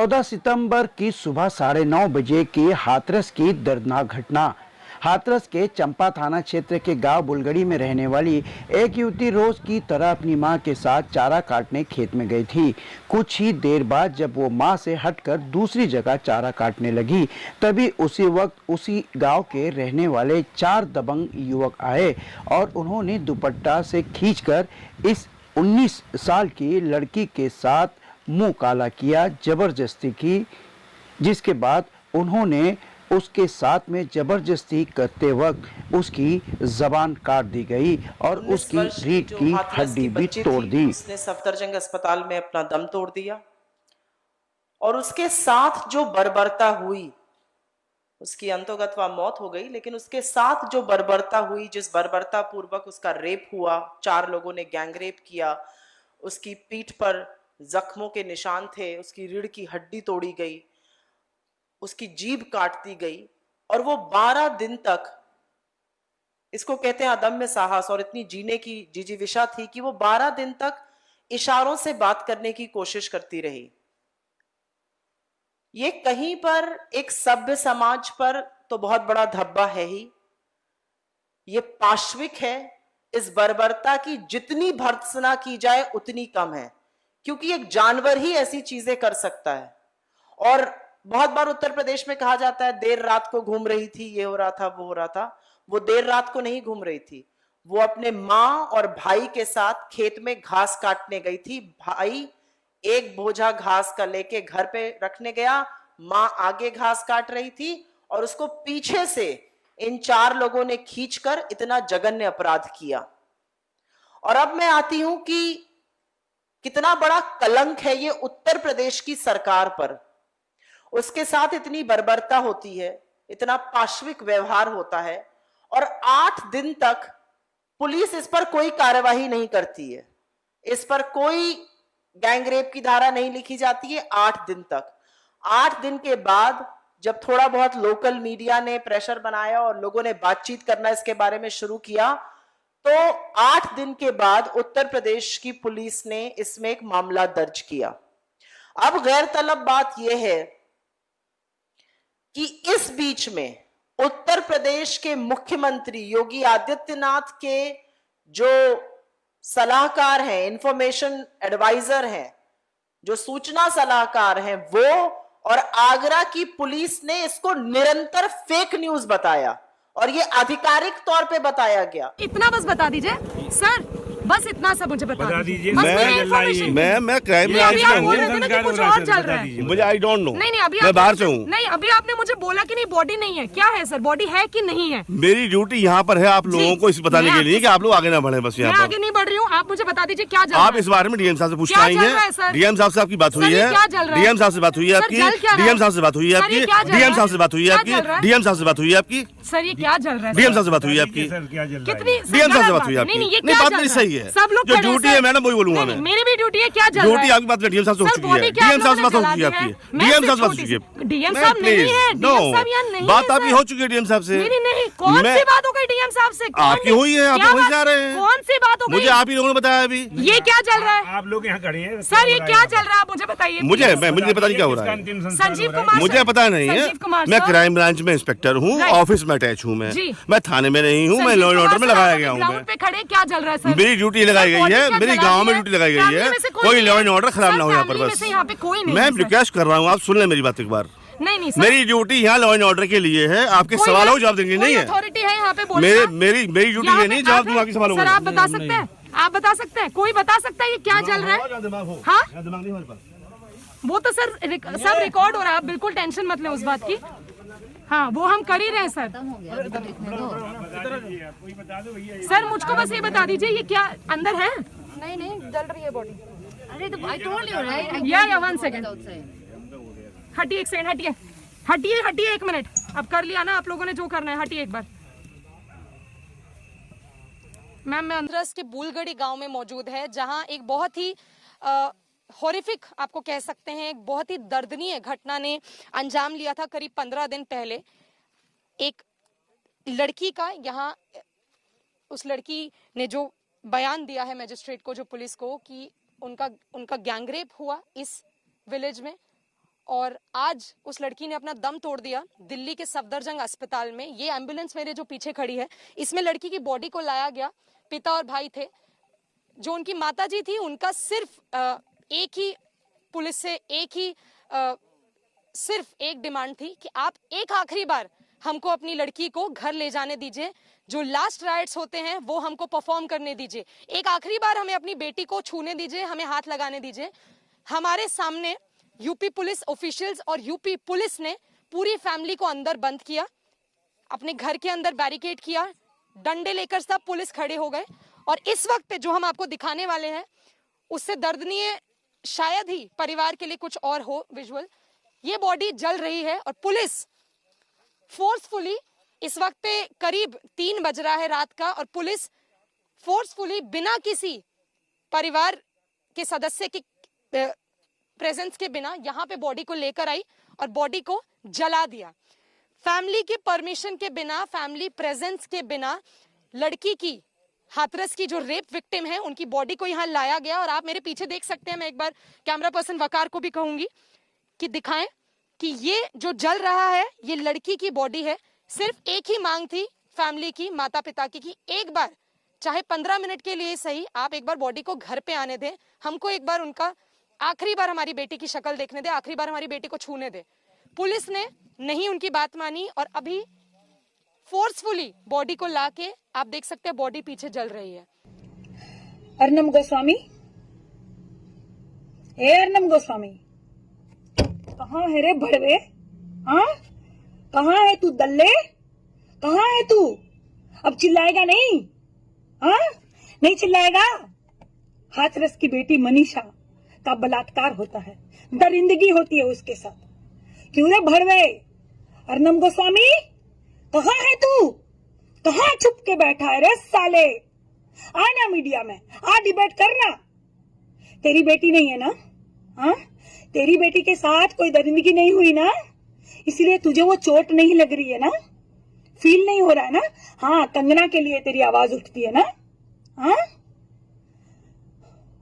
14 सितंबर की सुबह 9:30 बजे की हाथरस की दर्दनाक घटना। हाथरस के चंपा थाना क्षेत्र के गांव बुलगड़ी में रहने वाली एक युवती रोज की तरह अपनी मां के साथ चारा काटने खेत में गई थी। कुछ ही देर बाद जब वो मां से हटकर दूसरी जगह चारा काटने लगी, तभी उसी वक्त उसी गांव के रहने वाले 4 दबंग युवक आए और उन्होंने दुपट्टा से खींचकर इस 19 साल की लड़की के साथ मुंह काला किया, जबरदस्ती की, जिसके बाद उन्होंने उसके साथ में जबरदस्ती करते वक्त उसकी जबान काट दी गई और उसकी रीढ़ की हड्डी भी तोड़ दी। उसने सफदरजंग अस्पताल में अपना दम तोड़ दिया और उसके साथ जो बर्बरता हुई, उसकी अंतोगत्वा मौत हो गई, लेकिन उसके साथ जो बर्बरता हुई, जिस बर्बरता पूर्वक उसका रेप हुआ, 4 लोगों ने गैंग रेप किया, उसकी पीठ पर जख्मों के निशान थे, उसकी रीढ़ की हड्डी तोड़ी गई, उसकी जीभ काट दी गई और वो 12 दिन तक, इसको कहते हैं अदम्य साहस, और इतनी जीने की जिजीविषा थी कि वो 12 दिन तक इशारों से बात करने की कोशिश करती रही। ये कहीं पर एक सभ्य समाज पर तो बहुत बड़ा धब्बा है ही, ये पाश्विक है। इस बर्बरता की जितनी भर्त्सना की जाए उतनी कम है, क्योंकि एक जानवर ही ऐसी चीजें कर सकता है। और बहुत बार उत्तर प्रदेश में कहा जाता है देर रात को घूम रही थी, ये हो रहा था, वो हो रहा था। वो देर रात को नहीं घूम रही थी, वो अपने मां और भाई के साथ खेत में घास काटने गई थी। भाई एक बोझा घास का लेके घर पे रखने गया, मां आगे घास काट रही थी और उसको पीछे से इन 4 लोगों ने खींचकर इतना जघन्य अपराध किया। और अब मैं आती हूं कि कितना बड़ा कलंक है ये उत्तर प्रदेश की सरकार पर। उसके साथ इतनी बर्बरता होती है, इतना पाश्विक व्यवहार होता है और 8 दिन तक पुलिस इस पर कोई कार्यवाही नहीं करती है, इस पर कोई गैंगरेप की धारा नहीं लिखी जाती है 8 दिन तक। 8 दिन के बाद जब थोड़ा बहुत लोकल मीडिया ने प्रेशर बनाया और लोगों ने बातचीत करना इसके बारे में शुरू किया, तो 8 दिन के बाद उत्तर प्रदेश की पुलिस ने इसमें एक मामला दर्ज किया। अब गैरतलब बात यह है कि इस बीच में उत्तर प्रदेश के मुख्यमंत्री योगी आदित्यनाथ के जो सलाहकार हैं, इंफॉर्मेशन एडवाइजर हैं, जो सूचना सलाहकार हैं, वो और आगरा की पुलिस ने इसको निरंतर फेक न्यूज बताया और ये आधिकारिक तौर पे बताया गया। इतना बस बता दीजिए सर, बस इतना सा मुझे बता दीजिए। मैं क्राइम ब्रांच में हूँ, कुछ और चल रहा है, मुझे आई डोंट नो। नहीं अभी मैं बाहर से हूँ। नहीं अभी आपने मुझे बोला कि नहीं बॉडी नहीं है, क्या है सर, बॉडी है कि नहीं है? मेरी ड्यूटी यहाँ पर है आप लोगों को इस बताने के लिए कि आप लोग आगे ना बढ़े। बस यहाँ पर आगे नहीं बढ़ रही हूँ, आप मुझे बता दीजिए क्या चल रहा है। आप इस बारे में डीएम साहब से पूछना आई है। डीएम साहब से आपकी बात हुई है? डीएम साहब से बात हुई है आपकी? डीएम साहब से बात हुई है आपकी? डीएम साहब से बात हुई है आपकी? डीएम साहब से बात हुई है आपकी? सर ये क्या चल रहा है? डीएम साहब से बात हुई है आपकी? कितनी डीएम साहब से बात हुई है आपकी? नहीं बात नहीं सही है, सब लोग जो ड्यूटी है मैडम वही बोलूंगा मैं। मेरी भी ड्यूटी है, क्या चल रहा है? ड्यूटी आपकी बात डीएम साहब से हो चुकी है। डीएम साहब से बात हो चुकी है आपकी? डीएम साहब से बात हो चुकी है? डीएम साहब नहीं है, डीएम साहब यहाँ नहीं है। बात आपकी हो चुकी है डीएम साहब से? मेरी नहीं, कौन सी बात हो गई डीएम साहब से? आपकी हुई है, आप वहीं जा रहे हैं। कौन सी बात हो गई? मुझे आप ही लोगों ने बताया अभी। ये क्या चल रहा है? आप लोग यहाँ खड़े हैं सर, ये क्या चल रहा है मुझे बताइए। मुझे पता नहीं क्या हो रहा है। संजीव कुमार, मुझे पता नहीं है। मैं क्राइम ब्रांच में इंस्पेक्टर हूँ, ऑफिस में अटैच हूँ। मैं थाने में नहीं हूँ, मैं लॉ एंड ऑर्डर में लगाया गया हूँ। ग्राउंड पे खड़े क्या चल रहा है सर? मेरी ड्यूटी लगाई गई है, मेरी गाँव में ड्यूटी लगाई गई है, कोई लॉ एंड ऑर्डर खराब ना हो यहाँ पर। बस मैं रिक्वेस्ट कर रहा हूँ, आप सुन ले मेरी बात एक बार। नहीं सर, मेरी ड्यूटी यहाँ लॉ एंड ऑर्डर के लिए है, आपके सवालों को जवाब देंगे नहीं है। अथॉरिटी है यहाँ पे बोलना। मेरी ड्यूटी ये नहीं जवाब दूंगा आपके सवालों को। सर आप बता सकते हैं, आप बता सकते हैं, कोई बता सकता है ये क्या चल रहा है? हाँ वो तो सर सब रिकॉर्ड हो रहा है, आप बिल्कुल टेंशन मत लें उस बात की। हाँ वो हम कर ही रहे हैं सर। सर मुझको बस ये बता दीजिए ये क्या अंदर है? नहीं जल रही है बॉडी। अरे तो I told you right? या 1 सेकंड, हटिए एक सेकंड, हटिए 1 मिनट। अब कर लिया ना आप लोगों ने जो करना है, हटिए एक बार। मैम मैं हाथरस के बुलगड़ी गांव में मौजूद है, जहां एक बहुत ही हॉरिफिक आपको कह सकते हैं, एक बहुत ही दर्दनीय घटना ने अंजाम लिया था करीब 15 दिन पहले। एक लड़की का यहाँ, उस लड़की ने जो बयान दिया है मजिस्ट्रेट को, जो पुलिस को, कि उनका गैंगरेप हुआ इस विलेज में और आज उस लड़की ने अपना दम तोड़ दिया दिल्ली के सफदरजंग अस्पताल में। ये एम्बुलेंस मेरे जो पीछे खड़ी है, इसमें लड़की की बॉडी को लाया गया। पिता और भाई थे। जो उनकी माताजी थी, उनका सिर्फ एक ही पुलिस से सिर्फ एक डिमांड थी कि आप एक आखिरी बार हमको अपनी लड़की को घर ले जाने दीजिए। जो लास्ट राइट्स होते हैं वो हमको परफॉर्म करने दीजिए। एक आखिरी बार हमें अपनी बेटी को छूने दीजिए, हमें हाथ लगाने दीजिए। हमारे सामने यूपी पुलिस ऑफिशियल्स और यूपी पुलिस ने पूरी फैमिली को अंदर बंद किया, अपने घर के अंदर बैरिकेड किया, डंडे लेकर सब पुलिस खड़े हो गए। और इस वक्त पे जो हम आपको दिखाने वाले हैं उससे दर्दनीय शायद ही परिवार के लिए कुछ और हो विजुअल। ये बॉडी जल रही है और पुलिस फोर्सफुली, इस वक्त पे करीब 3 बज रहा है रात का, और पुलिस फोर्सफुली बिना किसी परिवार के सदस्य की प्रेजेंस के बिना यहाँ पे बॉडी को लेकर आई और बॉडी को जला दिया। फैमिली की परमिशन के बिना, फैमिली प्रेजेंस के बिना लड़की की, हाथरस की जो रेप विक्टिम है, उनकी बॉडी को यहाँ लाया गया। और आप मेरे पीछे देख सकते हैं, मैं एक बार कैमरा पर्सन वकार को भी कहूंगी कि दिखाएं कि ये जो जल रहा है ये लड़की की बॉडी है। सिर्फ एक ही मांग थी फैमिली की, माता पिता की, कि एक बार चाहे 15 मिनट के लिए सही आप एक बार बॉडी को घर पे आने दें, हमको एक बार उनका आखिरी बार हमारी बेटी की शक्ल देखने दे, आखिरी बार हमारी बेटी को छूने दे। पुलिस ने नहीं उनकी बात मानी और अभी फोर्सफुली बॉडी को लाके आप देख सकते हैं बॉडी पीछे जल रही है। अर्नम गोस्वामी, अर्नम गोस्वामी, कहाँ है रे भड़वे? हाँ, कहाँ है तू दल्ले? कहाँ है तू? अब चिल्लाएगा नहीं? हाँ, नहीं चिल्लाएगा? हाथरस की बेटी मनीषा का बलात्कार होता है, दरिंदगी होती है उसके साथ। क्यों रे भड़वे? अर्नम गोस्वामी, कहाँ है तू? कहाँ छुप के बैठा है रे साले? आना मीडिया में, आ डिबेट करना। तेरी बेटी नहीं है ना? हाँ, तेरी बेटी के साथ कोई दरिंदगी नहीं हुई ना, इसलिए तुझे वो चोट नहीं लग रही है ना, फील नहीं हो रहा है ना? हाँ, कंगना के लिए तेरी आवाज उठती है ना? हाँ,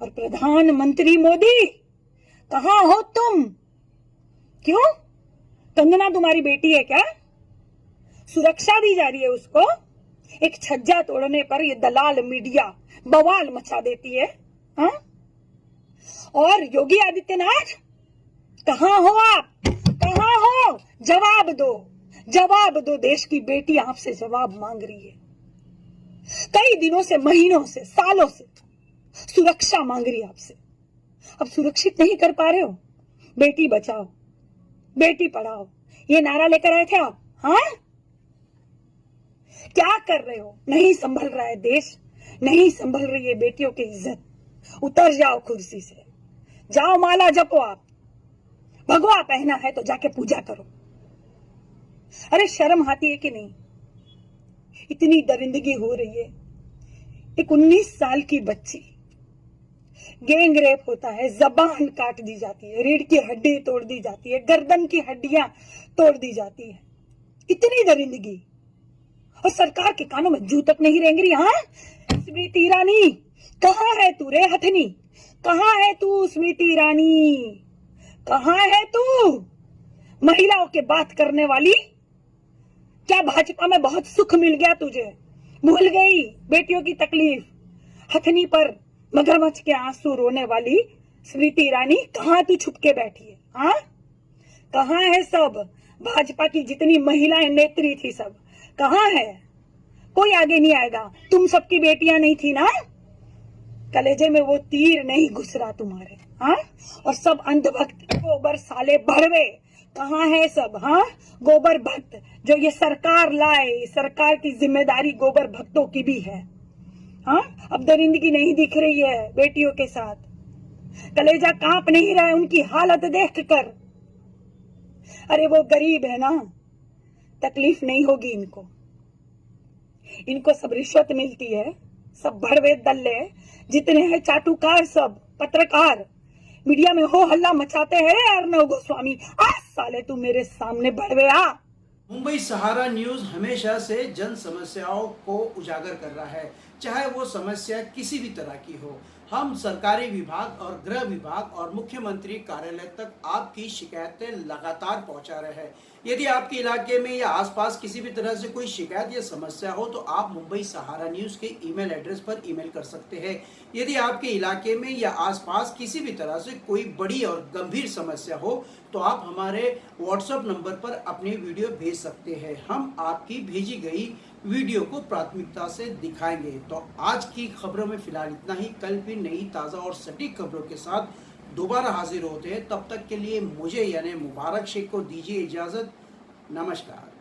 और प्रधानमंत्री मोदी, कहाँ हो तुम? क्यों? कंगना तुम्हारी बेटी है क्या? सुरक्षा दी जा रही है उसको? एक छज्जा तोड़ने पर ये दलाल मीडिया बवाल मचा देती है। हाँ? और योगी आदित्यनाथ, कहाँ हो आप? कहाँ हो? जवाब दो, जवाब दो। देश की बेटी आपसे जवाब मांग रही है। कई दिनों से, महीनों से, सालों से सुरक्षा मांग रही है आपसे। अब सुरक्षित नहीं कर पा रहे हो? बेटी बचाओ, बेटी पढ़ाओ, ये नारा लेकर आए थे आप। हाँ, क्या कर रहे हो? नहीं संभल रहा है देश, नहीं संभल रही है बेटियों की इज्जत। उतर जाओ कुर्सी से, जाओ माला जपो। आप भगवा पहना है तो जाके पूजा करो। अरे शर्म आती है कि नहीं? इतनी दरिंदगी हो रही है। एक 19 साल की बच्ची, गैंग रेप होता है, जबान काट दी जाती है, रीढ़ की हड्डी तोड़ दी जाती है, गर्दन की हड्डियां तोड़ दी जाती है। इतनी दरिंदगी, और सरकार के कानों में जू तक नहीं रेंग रही। हाँ, स्मृति ईरानी, कहाँ है तू रे हथनी? कहाँ है तू स्मृति ईरानी? कहाँ है तू? महिलाओं के बात करने वाली। क्या भाजपा में बहुत सुख मिल गया तुझे? भूल गई बेटियों की तकलीफ? हथनी पर मगरमच्छ के आंसू रोने वाली स्मृति ईरानी, कहाँ तू छुप के बैठी है? हाँ, कहाँ है सब? भाजपा की जितनी महिलाएं नेत्री थी सब कहाँ है? कोई आगे नहीं आएगा। तुम सबकी बेटियां नहीं थी ना? कलेजे में वो तीर नहीं घुस रहा तुम्हारे? हाँ, और सब अंधभक्त गोबर साले भड़वे कहाँ है सब? हाँ, गोबर भक्त जो ये सरकार लाए, सरकार की जिम्मेदारी गोबर भक्तों की भी है। हाँ, अब दरिंदगी नहीं दिख रही है बेटियों के साथ। कलेजा कांप नहीं रहा है उनकी हालत देख कर। अरे वो गरीब है ना, तकलीफ नहीं होगी इनको। इनको सब रिश्वत मिलती है, सब भड़वे दल्ले जितने हैं, चाटुकार, सब पत्रकार मीडिया में हो हल्ला मचाते हैं। अर्नव गोस्वामी, आ साले तू मेरे सामने भड़वे आ। मुंबई सहारा न्यूज हमेशा से जन समस्याओं को उजागर कर रहा है, चाहे वो समस्या किसी भी तरह की हो। हम सरकारी विभाग और गृह विभाग और मुख्यमंत्री कार्यालय तक आपकी शिकायतें लगातार पहुंचा रहे हैं। यदि आपके इलाके में या आसपास किसी भी तरह से कोई शिकायत या समस्या हो तो आप मुंबई सहारा न्यूज़ के ईमेल एड्रेस पर ईमेल कर सकते हैं। यदि आपके इलाके में या आसपास किसी भी तरह से कोई बड़ी और गंभीर समस्या हो तो आप हमारे व्हाट्सएप नंबर पर अपनी वीडियो भेज सकते हैं। हम आपकी भेजी गई वीडियो को प्राथमिकता से दिखाएंगे। तो आज की खबरों में फिलहाल इतना ही। कल भी नई ताज़ा और सटीक खबरों के साथ दोबारा हाजिर होते हैं। तब तक के लिए मुझे यानी मुबारक शेख को दीजिए इजाज़त। नमस्कार।